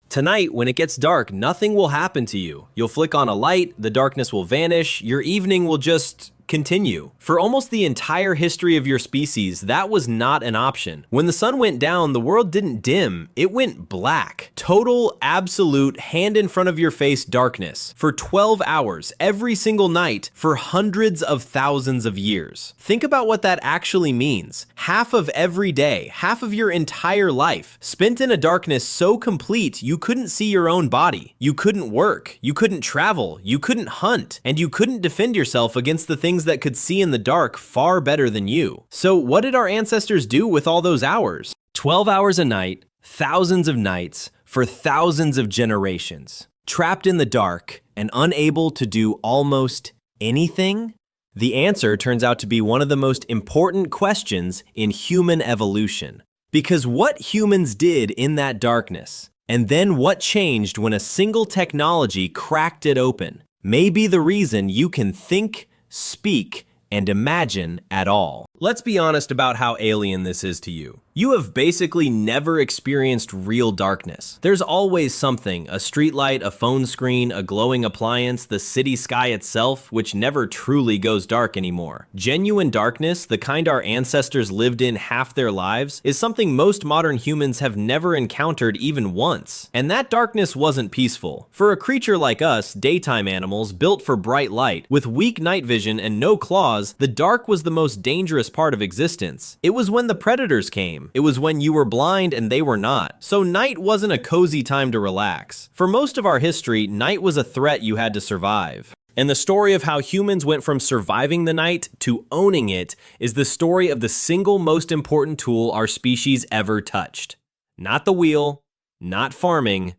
Tonight, when it gets dark, nothing will happen to you. You'll flick on a light, the darkness will vanish, your evening will just continue. For almost the entire history of your species, that was not an option. When the sun went down, the world didn't dim, it went black. Total, absolute, hand in front of your face darkness for 12 hours every single night for hundreds of thousands of years. Think about what that actually means. Half of every day, half of your entire life, spent in a darkness so complete you couldn't see your own body. You couldn't work, you couldn't travel, you couldn't hunt, and you couldn't defend yourself against the things that could see in the dark far better than you. So what did our ancestors do with all those hours? 12 hours a night, thousands of nights, for thousands of generations. Trapped in the dark and unable to do almost anything? The answer turns out to be one of the most important questions in human evolution. Because what humans did in that darkness, and then what changed when a single technology cracked it open, may be the reason you can think, speak, and imagine at all. Let's be honest about how alien this is to you. You have basically never experienced real darkness. There's always something, a streetlight, a phone screen, a glowing appliance, the city sky itself, which never truly goes dark anymore. Genuine darkness, the kind our ancestors lived in half their lives, is something most modern humans have never encountered even once. And that darkness wasn't peaceful. For a creature like us, daytime animals built for bright light, with weak night vision and no claws, the dark was the most dangerous part of existence. It was when the predators came. It was when you were blind and they were not. So night wasn't a cozy time to relax. For most of our history, night was a threat you had to survive. And the story of how humans went from surviving the night to owning it is the story of the single most important tool our species ever touched. Not the wheel, not farming,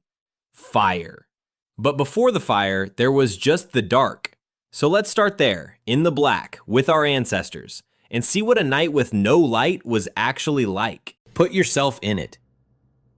fire. But before the fire, there was just the dark. So let's start there, in the black, with our ancestors, and see what a night with no light was actually like. Put yourself in it.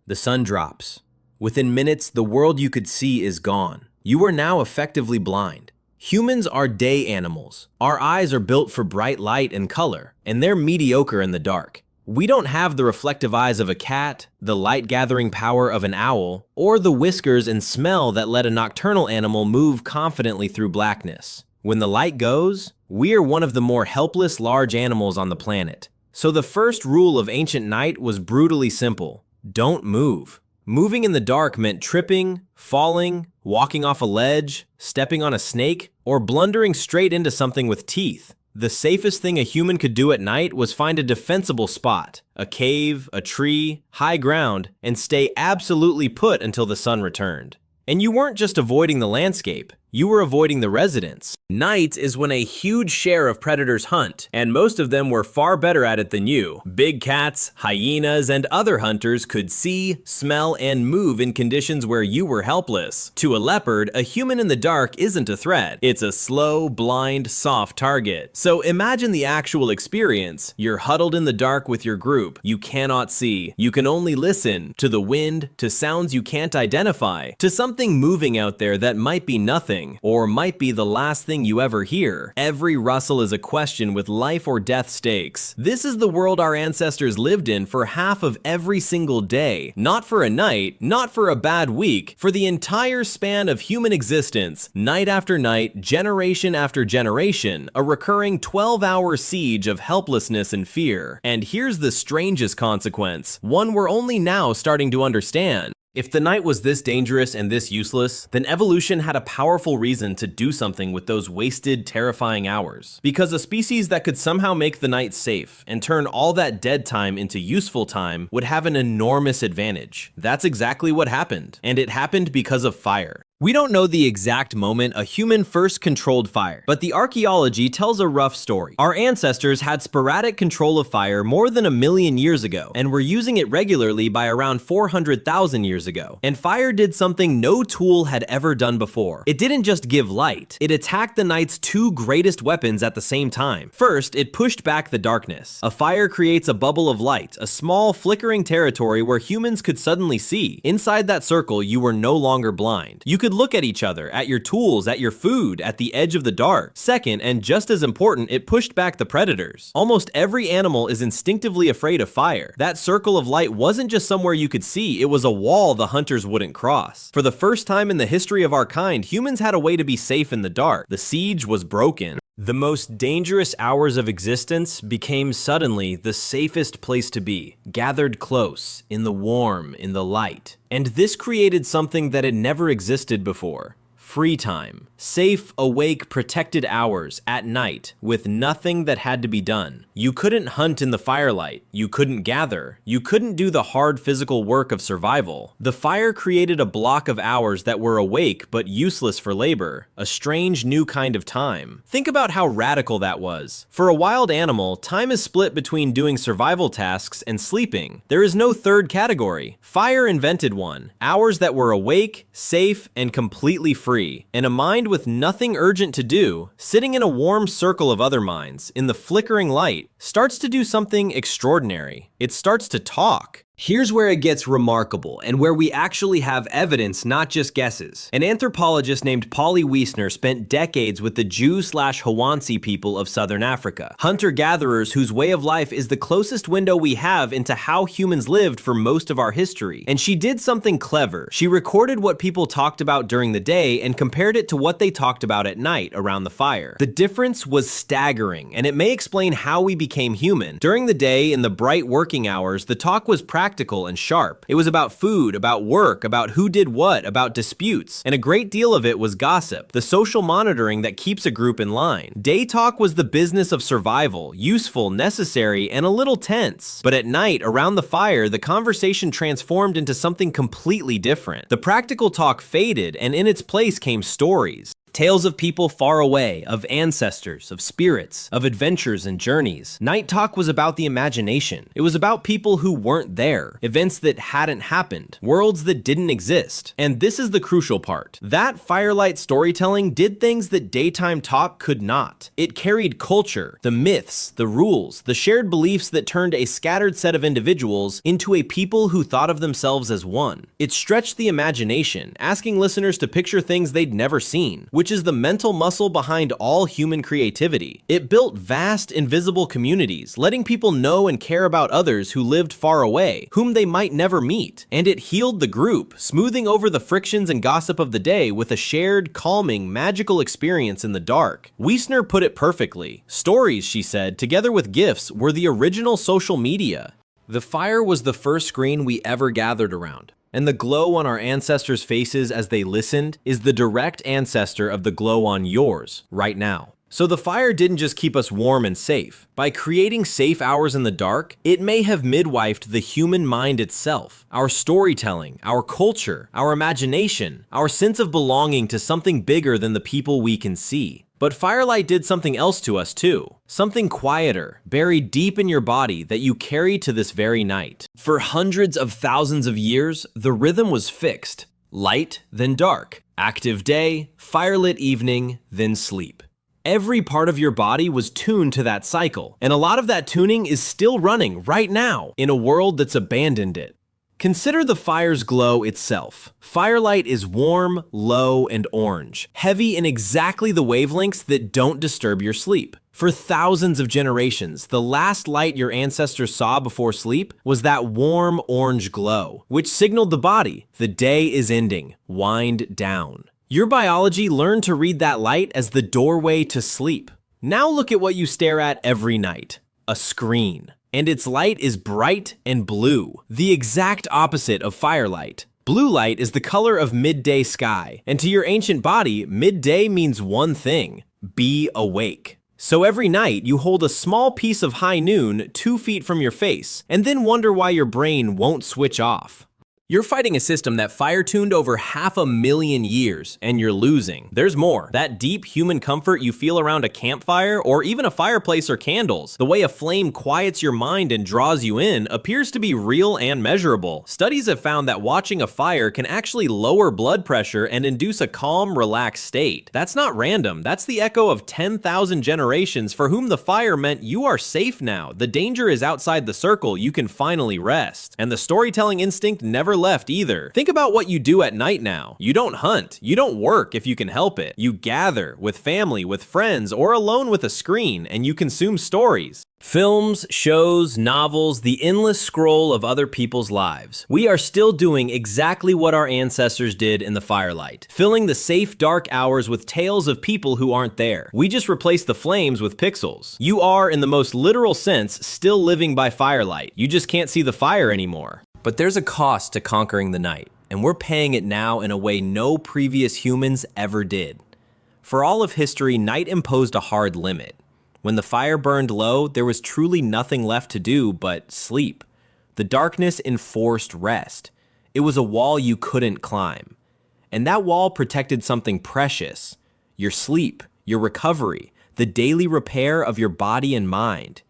The sun drops. Within minutes, the world you could see is gone. You are now effectively blind. Humans are day animals. Our eyes are built for bright light and color, and they're mediocre in the dark. We don't have the reflective eyes of a cat, the light-gathering power of an owl, or the whiskers and smell that let a nocturnal animal move confidently through blackness. When the light goes, we are one of the more helpless large animals on the planet. So the first rule of ancient night was brutally simple: don't move. Moving in the dark meant tripping, falling, walking off a ledge, stepping on a snake, or blundering straight into something with teeth. The safest thing a human could do at night was find a defensible spot, a cave, a tree, high ground, and stay absolutely put until the sun returned. And you weren't just avoiding the landscape, you were avoiding the residents. Night is when a huge share of predators hunt, and most of them were far better at it than you. Big cats, hyenas, and other hunters could see, smell, and move in conditions where you were helpless. To a leopard, a human in the dark isn't a threat. It's a slow, blind, soft target. So imagine the actual experience. You're huddled in the dark with your group. You cannot see. You can only listen to the wind, to sounds you can't identify, to something moving out there that might be nothing, or might be the last thing you ever hear. Every rustle is a question with life or death stakes. This is the world our ancestors lived in for half of every single day. Not for a night, not for a bad week, for the entire span of human existence. Night after night, generation after generation, a recurring 12-hour siege of helplessness and fear. And here's the strangest consequence, one we're only now starting to understand. If the night was this dangerous and this useless, then evolution had a powerful reason to do something with those wasted, terrifying hours. Because a species that could somehow make the night safe and turn all that dead time into useful time would have an enormous advantage. That's exactly what happened, and it happened because of fire. We don't know the exact moment a human first controlled fire, but the archaeology tells a rough story. Our ancestors had sporadic control of fire more than 1 million years ago, and were using it regularly by around 400,000 years ago. And fire did something no tool had ever done before. It didn't just give light, it attacked the night's two greatest weapons at the same time. First, it pushed back the darkness. A fire creates a bubble of light, a small, flickering territory where humans could suddenly see. Inside that circle, you were no longer blind. You could could look at each other, at your tools, at your food, at the edge of the dark. Second, and just as important, it pushed back the predators. Almost every animal is instinctively afraid of fire. That circle of light wasn't just somewhere you could see, it was a wall the hunters wouldn't cross. For the first time in the history of our kind, humans had a way to be safe in the dark. The siege was broken. The most dangerous hours of existence became suddenly the safest place to be, gathered close, in the warm, in the light. And this created something that had never existed before. Free time. Safe, awake, protected hours at night with nothing that had to be done. You couldn't hunt in the firelight. You couldn't gather. You couldn't do the hard physical work of survival. The fire created a block of hours that were awake but useless for labor, a strange new kind of time. Think about how radical that was. For a wild animal, time is split between doing survival tasks and sleeping. There is no third category. Fire invented one. Hours that were awake, safe, and completely free. And a mind with nothing urgent to do, sitting in a warm circle of other minds, in the flickering light, starts to do something extraordinary. It starts to talk. Here's where it gets remarkable and where we actually have evidence, not just guesses. An anthropologist named Polly Wiesner spent decades with the Jew/Hawansi people of southern Africa, hunter-gatherers whose way of life is the closest window we have into how humans lived for most of our history. And she did something clever. She recorded what people talked about during the day and compared it to what they talked about at night around the fire. The difference was staggering, and it may explain how we became human. During the day, in the bright working hours, the talk was practical and sharp. It was about food, about work, about who did what, about disputes, and a great deal of it was gossip, the social monitoring that keeps a group in line. Day talk was the business of survival, useful, necessary, and a little tense. But at night, around the fire, the conversation transformed into something completely different. The practical talk faded, and in its place came stories. Tales of people far away, of ancestors, of spirits, of adventures and journeys. Night talk was about the imagination. It was about people who weren't there, events that hadn't happened, worlds that didn't exist. And this is the crucial part. That firelight storytelling did things that daytime talk could not. It carried culture, the myths, the rules, the shared beliefs that turned a scattered set of individuals into a people who thought of themselves as one. It stretched the imagination, asking listeners to picture things they'd never seen, which is the mental muscle behind all human creativity. It built vast, invisible communities, letting people know and care about others who lived far away, whom they might never meet. And it healed the group, smoothing over the frictions and gossip of the day with a shared, calming, magical experience in the dark. Wiesner put it perfectly. Stories, she said, together with gifts, were the original social media. The fire was the first screen we ever gathered around. And the glow on our ancestors' faces as they listened is the direct ancestor of the glow on yours right now. So the fire didn't just keep us warm and safe. By creating safe hours in the dark, it may have midwifed the human mind itself, our storytelling, our culture, our imagination, our sense of belonging to something bigger than the people we can see. But firelight did something else to us too. Something quieter, buried deep in your body that you carry to this very night. For hundreds of thousands of years, the rhythm was fixed. Light, then dark. Active day, firelit evening, then sleep. Every part of your body was tuned to that cycle, and a lot of that tuning is still running right now in a world that's abandoned it. Consider the fire's glow itself. Firelight is warm, low, and orange, heavy in exactly the wavelengths that don't disturb your sleep. For thousands of generations, the last light your ancestors saw before sleep was that warm orange glow, which signaled the body, the day is ending, wind down. Your biology learned to read that light as the doorway to sleep. Now look at what you stare at every night, a screen. And its light is bright and blue, the exact opposite of firelight. Blue light is the color of midday sky, and to your ancient body, midday means one thing: be awake. So every night, you hold a small piece of high noon 2 feet from your face, and then wonder why your brain won't switch off. You're fighting a system that fire-tuned over 500,000 years, and you're losing. There's more. That deep human comfort you feel around a campfire, or even a fireplace or candles, the way a flame quiets your mind and draws you in, appears to be real and measurable. Studies have found that watching a fire can actually lower blood pressure and induce a calm, relaxed state. That's not random. That's the echo of 10,000 generations for whom the fire meant you are safe now. The danger is outside the circle. You can finally rest. And the storytelling instinct never left either. Think about what you do at night now. You don't hunt. You don't work if you can help it. You gather with family, with friends, or alone with a screen, and you consume stories. Films, shows, novels, the endless scroll of other people's lives. We are still doing exactly what our ancestors did in the firelight, filling the safe, dark hours with tales of people who aren't there. We just replaced the flames with pixels. You are, in the most literal sense, still living by firelight. You just can't see the fire anymore. But there's a cost to conquering the night, and we're paying it now in a way no previous humans ever did. For all of history, night imposed a hard limit. When the fire burned low, there was truly nothing left to do but sleep. The darkness enforced rest. It was a wall you couldn't climb. And that wall protected something precious: your sleep, your recovery, the daily repair of your body and mind.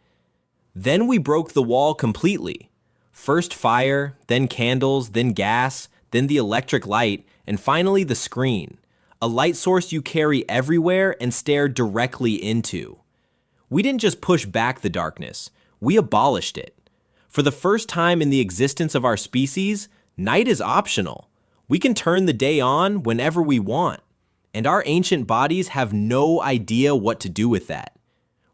Then we broke the wall completely. First fire, then candles, then gas, then the electric light, and finally the screen, a light source you carry everywhere and stare directly into. We didn't just push back the darkness, we abolished it. For the first time in the existence of our species, night is optional. We can turn the day on whenever we want, and our ancient bodies have no idea what to do with that.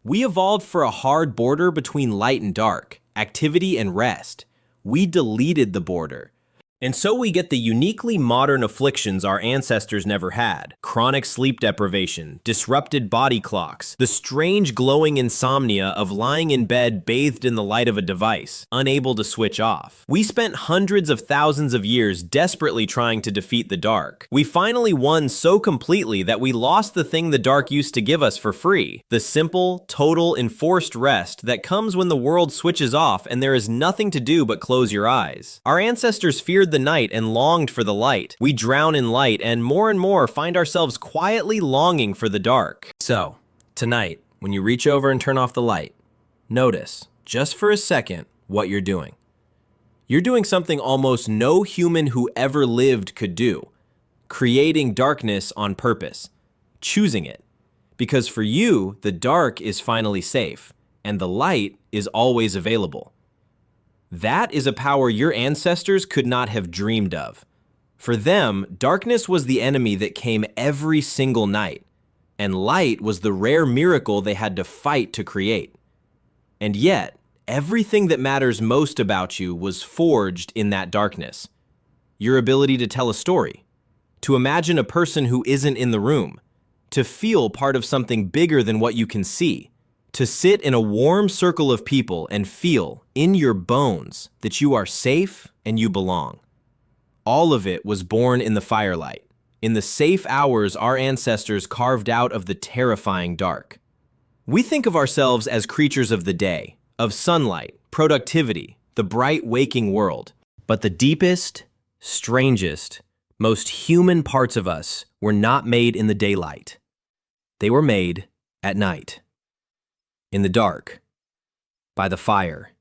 We evolved for a hard border between light and dark, activity and rest. We deleted the border. And so we get the uniquely modern afflictions our ancestors never had: chronic sleep deprivation, disrupted body clocks, the strange glowing insomnia of lying in bed bathed in the light of a device, unable to switch off. We spent hundreds of thousands of years desperately trying to defeat the dark. We finally won so completely that we lost the thing the dark used to give us for free: the simple, total, enforced rest that comes when the world switches off and there is nothing to do but close your eyes. Our ancestors feared the night and longed for the light. We drown in light and more find ourselves quietly longing for the dark. So, tonight, when you reach over and turn off the light, notice, just for a second, what you're doing. You're doing something almost no human who ever lived could do: creating darkness on purpose, choosing it. Because for you, the dark is finally safe, and the light is always available. That is a power your ancestors could not have dreamed of. For them, darkness was the enemy that came every single night, and light was the rare miracle they had to fight to create. And yet, everything that matters most about you was forged in that darkness. Your ability to tell a story, to imagine a person who isn't in the room, to feel part of something bigger than what you can see, to sit in a warm circle of people and feel in your bones that you are safe and you belong. All of it was born in the firelight, in the safe hours our ancestors carved out of the terrifying dark. We think of ourselves as creatures of the day, of sunlight, productivity, the bright waking world. But the deepest, strangest, most human parts of us were not made in the daylight. They were made at night. In the dark, by the fire,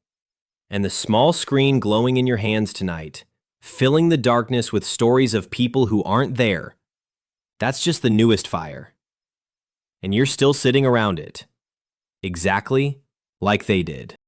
and the small screen glowing in your hands tonight, filling the darkness with stories of people who aren't there. That's just the newest fire. And you're still sitting around it, exactly like they did.